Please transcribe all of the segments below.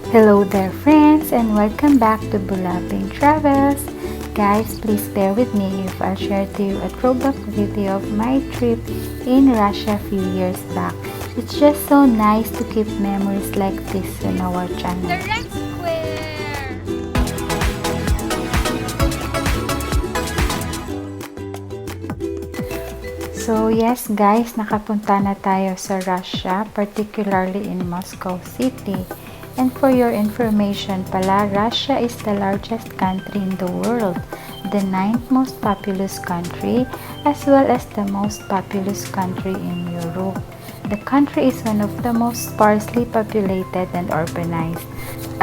Hello there friends and welcome back to Bulabing Travels. Guys, please bear with me if I'll share to you a throwback video of my trip in Russia a few years back. It's just so nice to keep memories like this on our channel. The Red Square! So yes guys, nakapunta na tayo sa Russia, particularly in Moscow City. And for your information pala, Russia is the largest country in the world, the 9th most populous country, as well as the most populous country in Europe. The country is one of the most sparsely populated and urbanized.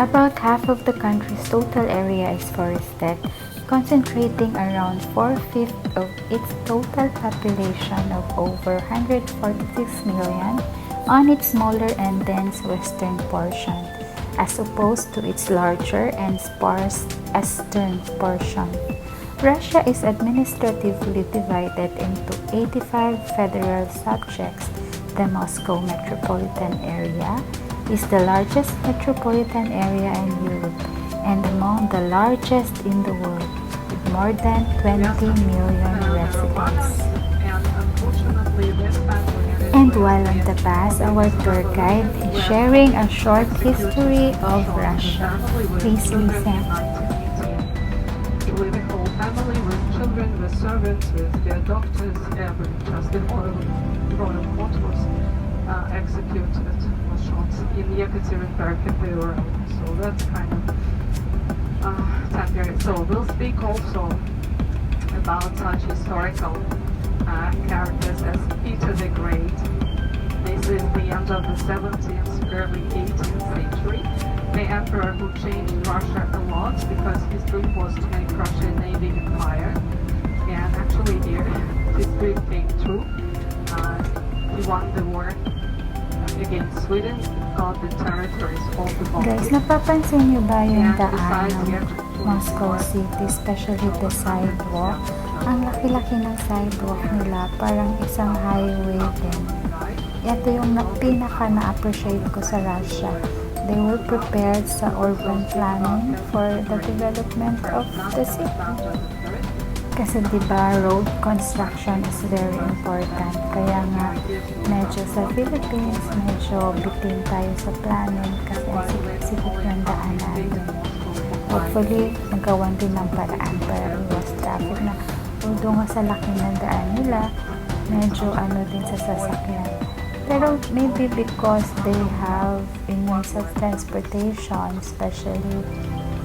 About half of the country's total area is forested, concentrating around 4/5 of its total population of over 146 million on its smaller and dense western portion, as opposed to its larger and sparse eastern portion. Russia is administratively divided into 85 federal subjects. The Moscow metropolitan area is the largest metropolitan area in Europe and among the largest in the world, with more than 20 million residents. And while on the bus, our tour guide is sharing a short history of Russia. Please listen. With a whole family, with children, with servants, with their doctors, just before Britanica was executed, was shot in Yekaterinburg Cathedral. So that's kind of time period. So we'll speak also about such historical characters as Peter the Great. This is the end of the 17th, early 18th century. The emperor who changed Russia a lot because his dream was to make Russia a navy empire. And actually here, his dream came true. He won the war against Sweden, got the territories of the Baltic. Guys, napapansin niyo ba yung And daan besides, he ng actually Moscow City, especially the sidewalk? Ang laki-laki ng sidewalk nila, parang isang highway din. Ito yung pinaka na-appreciate ko sa Russia. They were prepared sa urban planning for the development of the city. Kasi diba, road construction is very important. Kaya nga, medyo sa Philippines, medyo bitin tayo sa planning kasi ang sikip-sikip yung daan natin. Hopefully, magawan din ng paraan para iwas traffic na although nga sa laki ng daan nila, medyo din sa sasakyan. Pero maybe because they have a means of transportation, especially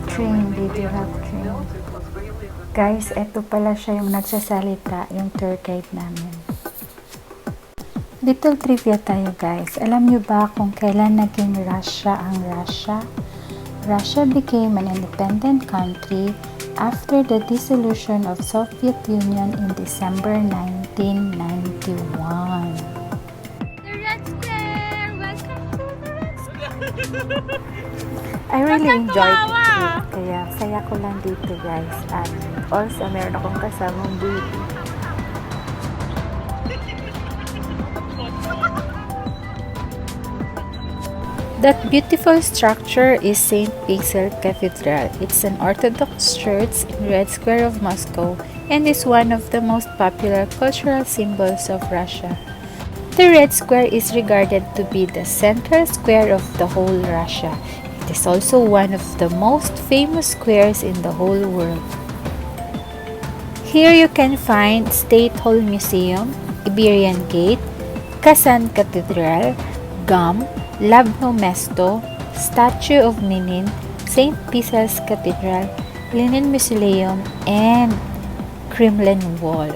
train, they do have train. Guys, eto pala siya yung nagsasalita, yung tour guide namin. Little trivia tayo guys. Alam nyo ba kung kailan naging Russia ang Russia? Russia became an independent country after the dissolution of Soviet Union in December 1991. The Red Square! Welcome to the Red Square! I really Bakit enjoyed the tumawa? trip, kaya saya ko lang dito guys. At also, meron akong kasamang baby. That beautiful structure is St. Basil Cathedral. It's an Orthodox church in Red Square of Moscow and is one of the most popular cultural symbols of Russia. The Red Square is regarded to be the central square of the whole Russia. It is also one of the most famous squares in the whole world. Here you can find State Hall Museum, Iberian Gate, Kazan Cathedral, Gum, Labno Mesto, Statue of Lenin, St. Basil's Cathedral, Lenin Mausoleum, and Kremlin Wall.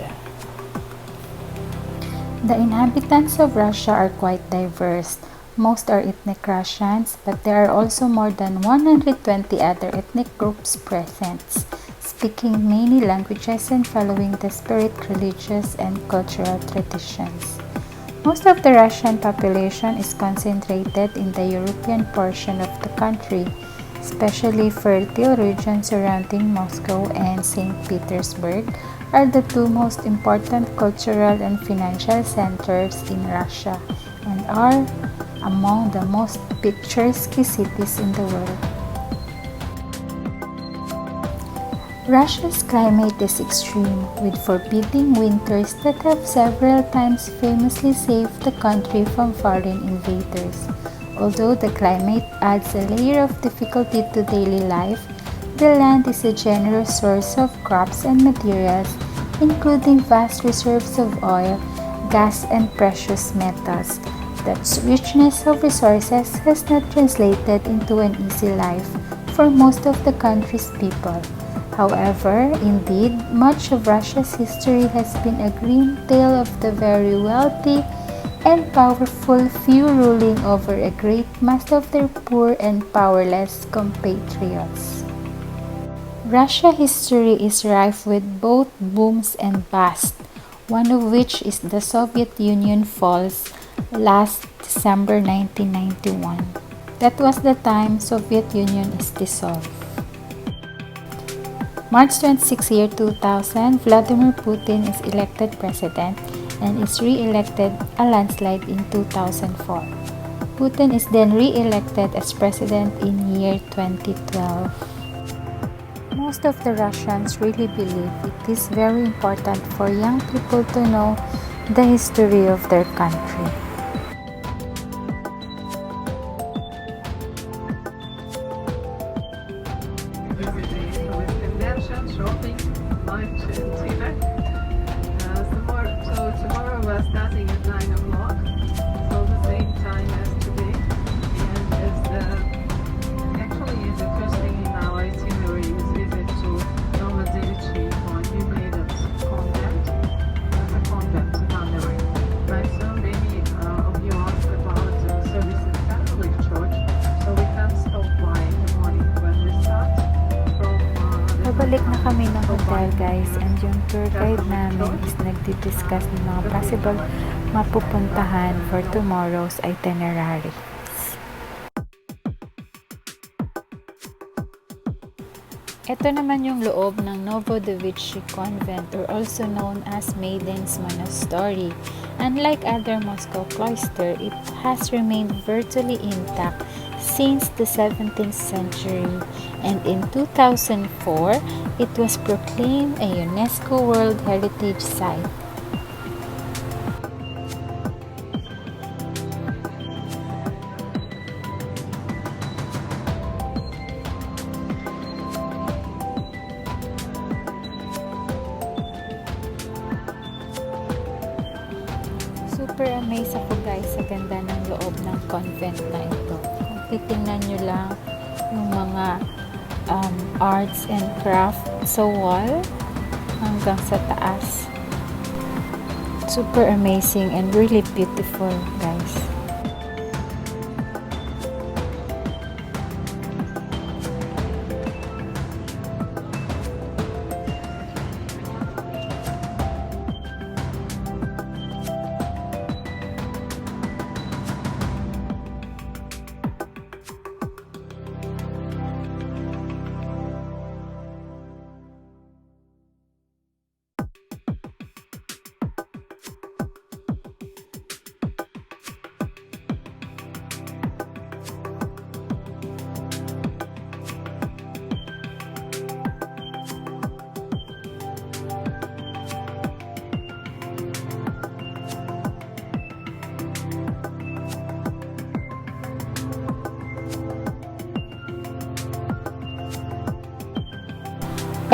The inhabitants of Russia are quite diverse. Most are ethnic Russians, but there are also more than 120 other ethnic groups present, speaking many languages and following disparate religious and cultural traditions. Most of the Russian population is concentrated in the European portion of the country, especially fertile regions surrounding Moscow and St. Petersburg are the two most important cultural and financial centers in Russia and are among the most picturesque cities in the world. Russia's climate is extreme, with forbidding winters that have several times famously saved the country from foreign invaders. Although the climate adds a layer of difficulty to daily life, the land is a generous source of crops and materials, including vast reserves of oil, gas, and precious metals. That richness of resources has not translated into an easy life for most of the country's people. However, indeed, much of Russia's history has been a grim tale of the very wealthy and powerful few ruling over a great mass of their poor and powerless compatriots. Russia history is rife with both booms and busts, one of which is the Soviet Union falls last December 1991. That was the time Soviet Union is dissolved. March 26, year 2000, Vladimir Putin is elected president and is re-elected a landslide in 2004. Putin is then re-elected as president in year 2012. Most of the Russians really believe it is very important for young people to know the history of their country. With convention, shopping, lunch, and dinner. So tomorrow we're starting at 9 o'clock, so the same time as today. And actually the first thing in our itinerary is visit to Novodevichy or New Maidens convent. There's a convent in Hungary. Right, so many of you asked about service in Catholic Church, so we can stop by in the morning when we start. Pabalik na kami ng hotel guys, and yung tour guide namin is nagdi-discuss ng mga possible mapupuntahan for tomorrow's itinerary. Ito naman yung loob ng Novodevichy Convent, or also known as Maiden's Monastery. Unlike other Moscow cloister, it has remained virtually intact since the 17th century, and in 2004, it was proclaimed a UNESCO World Heritage Site. Super amazed ako guys sa ganda ng loob ng convent na ito. Kung titingnan nyo lang yung mga arts and craft sa wall hanggang sa taas. Super amazing and really beautiful guys.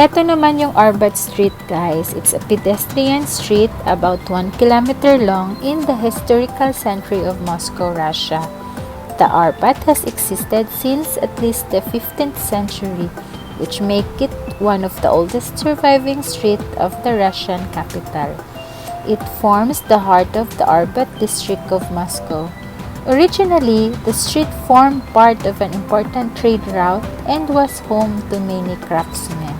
Ito naman yung Arbat Street guys. It's a pedestrian street about 1 kilometer long in the historical center of Moscow, Russia. The Arbat has existed since at least the 15th century, which make it one of the oldest surviving streets of the Russian capital. It forms the heart of the Arbat district of Moscow. Originally, the street formed part of an important trade route and was home to many craftsmen.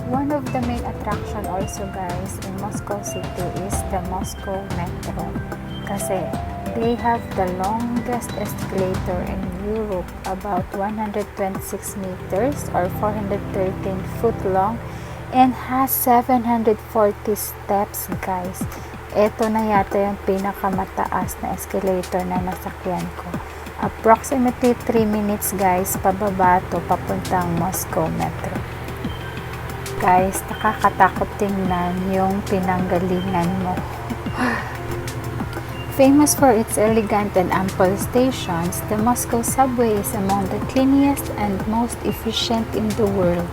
One of the main attraction also guys in Moscow City is the Moscow Metro, kasi they have the longest escalator in Europe, about 126 meters or 413 foot long, and has 740 steps, guys. Ito na yata yung pinakamataas na escalator na nasakyan ko. Approximately 3 minutes, guys, pababa to papuntang Moscow Metro. Guys, nakakatakot tingnan yung pinanggalingan mo. Famous for its elegant and ample stations, the Moscow subway is among the cleanest and most efficient in the world.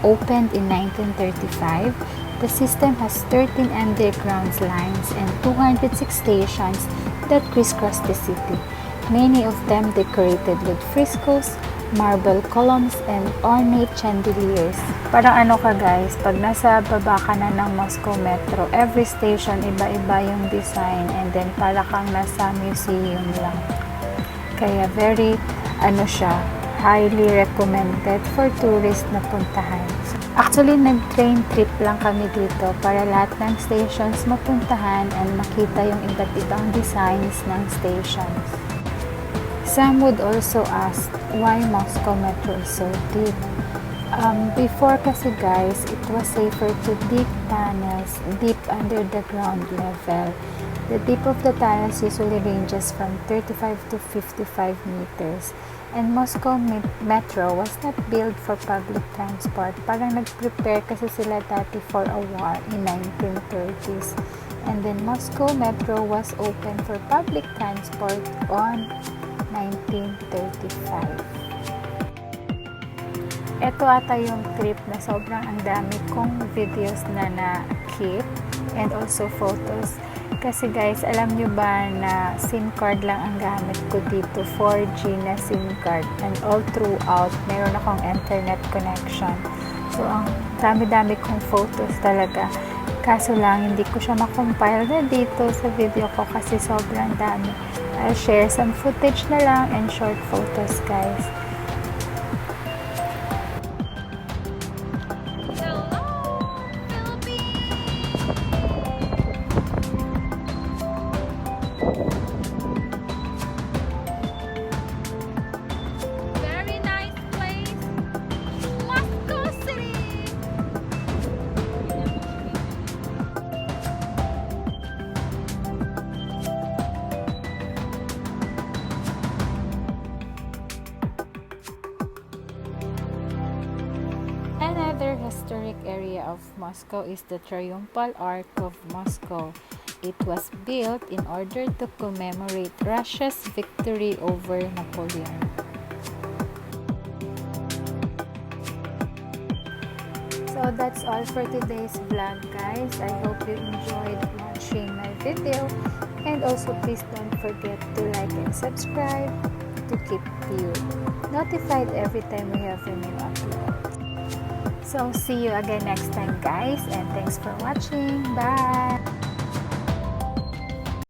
Opened in 1935, the system has 13 underground lines and 206 stations that crisscross the city, many of them decorated with frescoes, marble columns, and ornate chandeliers. Parang ano ka, guys, pag nasa baba ka na ng Moscow Metro, every station iba-iba yung design, and then para kang nasa museum lang. Kaya very, highly recommended for tourists na puntahan. Actually, nag-train trip lang kami dito para lahat ng stations mapuntahan and makita yung iba't ibang designs ng stations. Some would also ask why Moscow Metro is so deep. Before kasi, guys, it was safer to dig tunnels deep under the ground level. The deep of the tunnels usually ranges from 35 to 55 meters. And Moscow Metro was not built for public transport. Parang nag-prepare kasi sila dati for a war in 1930s. And then Moscow Metro was open for public transport on 1935. Ito ata yung trip na sobrang ang dami kong videos na na-keep and also photos. Kasi, guys, alam nyo ba na SIM card lang ang gamit ko dito, 4G na SIM card, and all throughout meron akong internet connection. So ang dami-dami kong photos talaga. Kaso lang hindi ko siya makompile na dito sa video ko kasi sobrang dami. I'll share some footage na lang and short photos, guys. Very nice place. Moscow City. Another historic area of Moscow is the Triumphal Arc of Moscow. It was built in order to commemorate Russia's victory over Napoleon. So that's all for today's vlog, guys. I hope you enjoyed watching my video, and also please don't forget to like and subscribe to keep you notified every time we have a new upload. So see you again next time, guys, and thanks for watching. Bye.